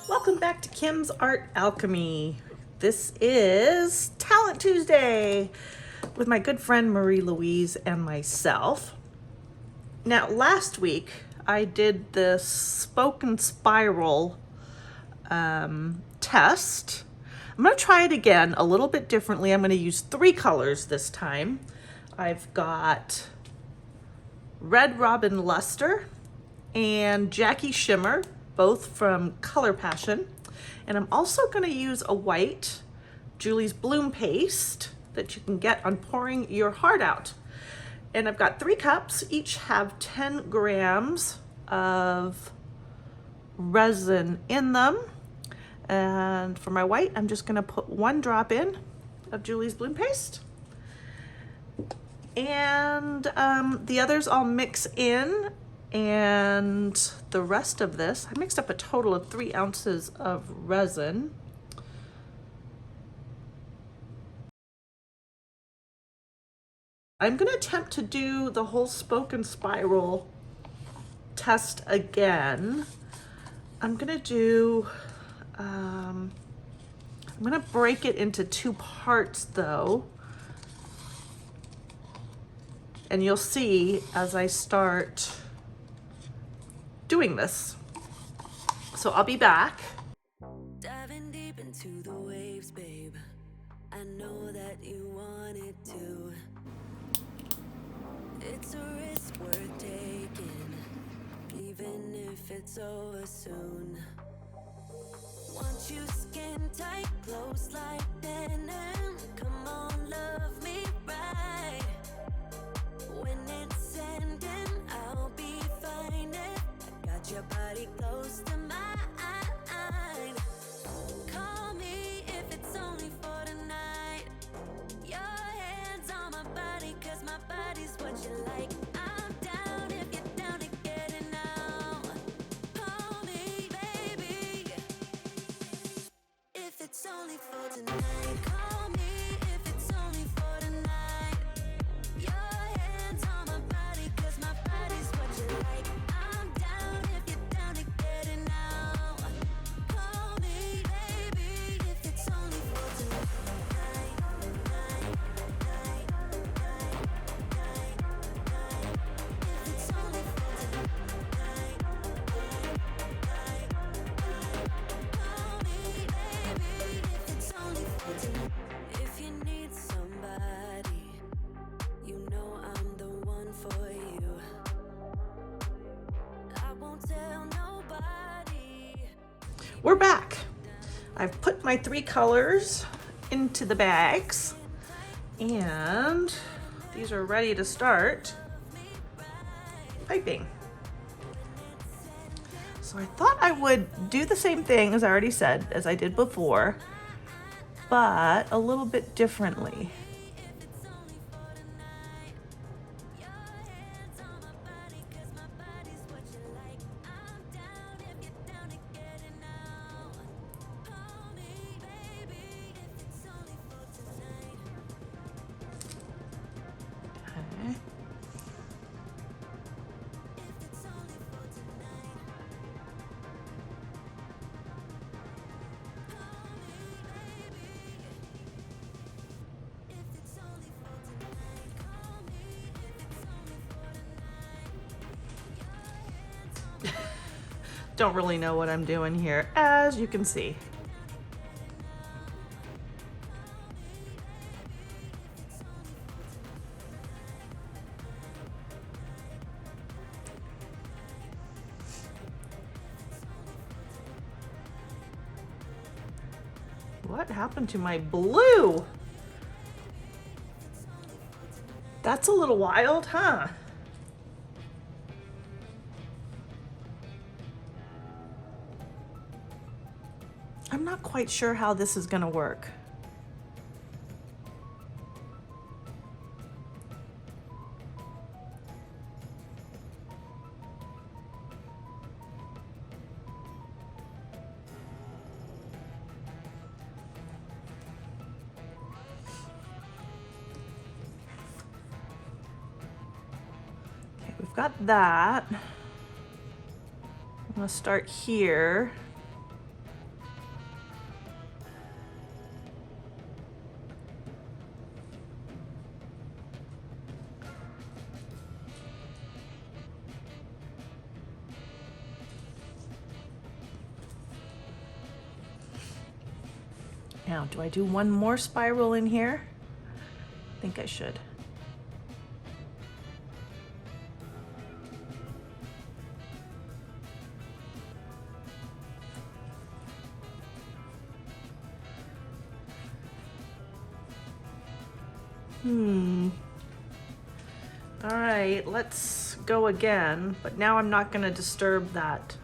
Welcome back to Kim's Art Alchemy. This is Talent Tuesday with my good friend Marie-Louise and myself. Now, last week I did this spoken spiral test. I'm going to try it again a little bit differently. I'm going to use 3 colors this time. I've got Red Robin Luster and Jacki Shimmer, both from Color Passion. And I'm also going to use a white Julie's Bloom paste that you can get on pouring your heart out. And I've got 3 cups, each have 10 grams of resin in them. And for my white, I'm just going to put 1 drop in of Julie's Bloom paste. And the others I'll mix in. And the rest of this, I mixed up a total of 3 ounces of resin. I'm going to attempt to do the whole spoken spiral test again. I'm going to break it into 2 parts though. And you'll see as I start doing this. So I'll be back. Diving deep into the waves, babe. I know that you wanted to. It's a risk worth taking, even if it's over soon. Want you skin tight, close like denim. Come on, love me right. When it's ending, I'll be fine. I got your body close to mine. Call me if it's only for tonight. Your hands on my body, 'cause my body's what you like. I'm down if you're down to get it now. Call me, baby, if it's only for tonight. Call me if it's only for tonight. Your hands on my body, 'cause my body's what you like. I'm down if you're down to get it now. Call me, baby, if it's only for tonight. If it's only for tonight. Call me, baby, if it's only for tonight. If you need somebody, you know I'm the one for you. I won't tell nobody. We're back. I've put my 3 colors into the bags and these are ready to start piping. So I thought I would do the same thing as I already said, as I did before, but a little bit differently. Okay. Don't really know what I'm doing here, as you can see. What happened to my blue? That's a little wild, huh? I'm not quite sure how this is going to work. Okay, we've got that. gonna start here. Now, do I do one more spiral in here? I think I should. All right, let's go again, but now I'm not gonna disturb that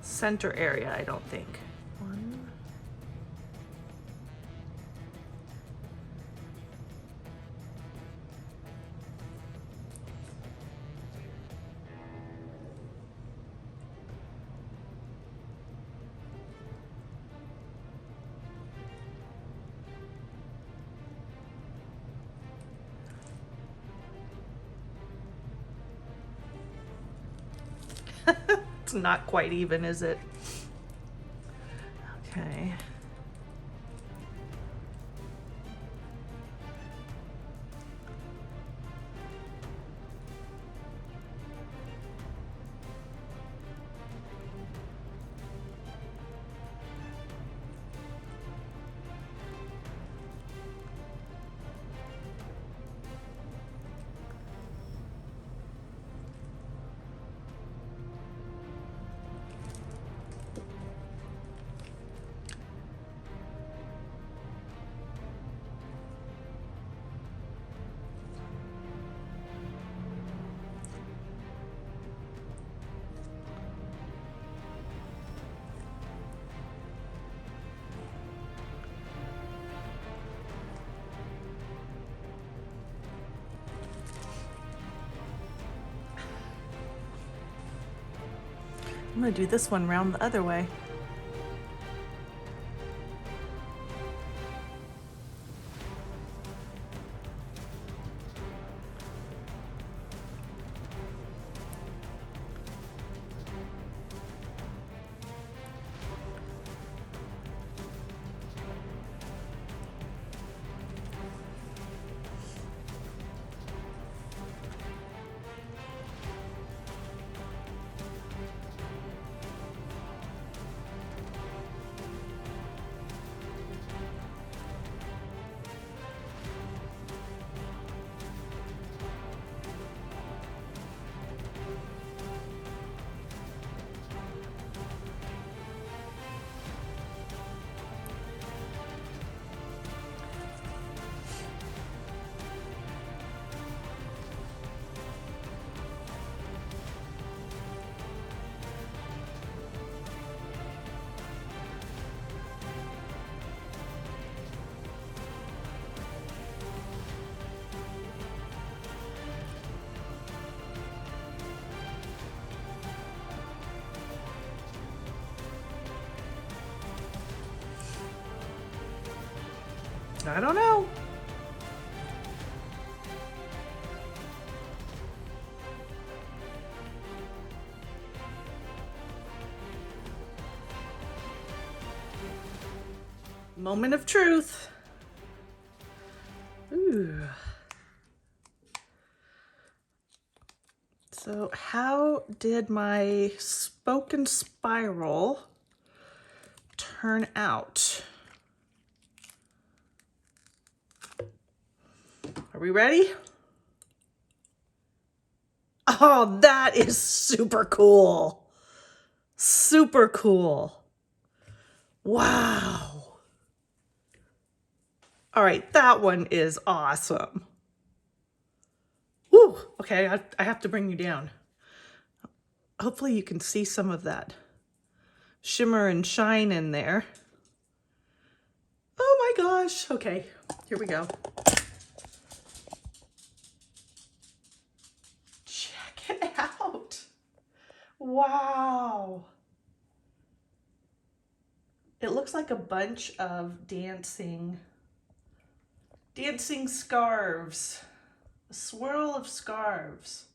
center area, I don't think. One. It's not quite even, is it? Okay. I'm gonna do this one round the other way. I don't know. Moment of truth. Ooh. So how did my spoken spiral turn out? Are we ready? Oh, that is super cool. Super cool. Wow. All right, that one is awesome. Woo, okay, I have to bring you down. Hopefully you can see some of that shimmer and shine in there. Oh my gosh, okay, here we go. Check it out. Wow. It looks like a bunch of dancing scarves. A swirl of scarves.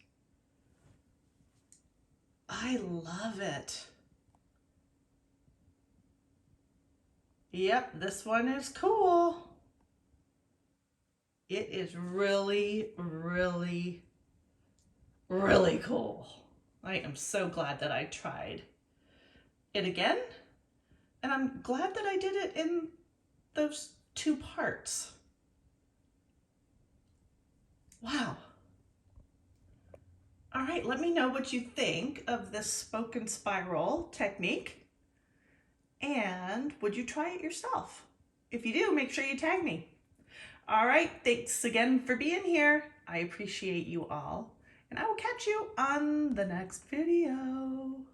I love it. Yep, this one is cool. It is really, really, really cool. I am so glad that I tried it again. And I'm glad that I did it in those 2 parts. Wow. All right, let me know what you think of this spoken spiral technique. And would you try it yourself? If you do, make sure you tag me. All right, thanks again for being here. I appreciate you all. And I will catch you on the next video.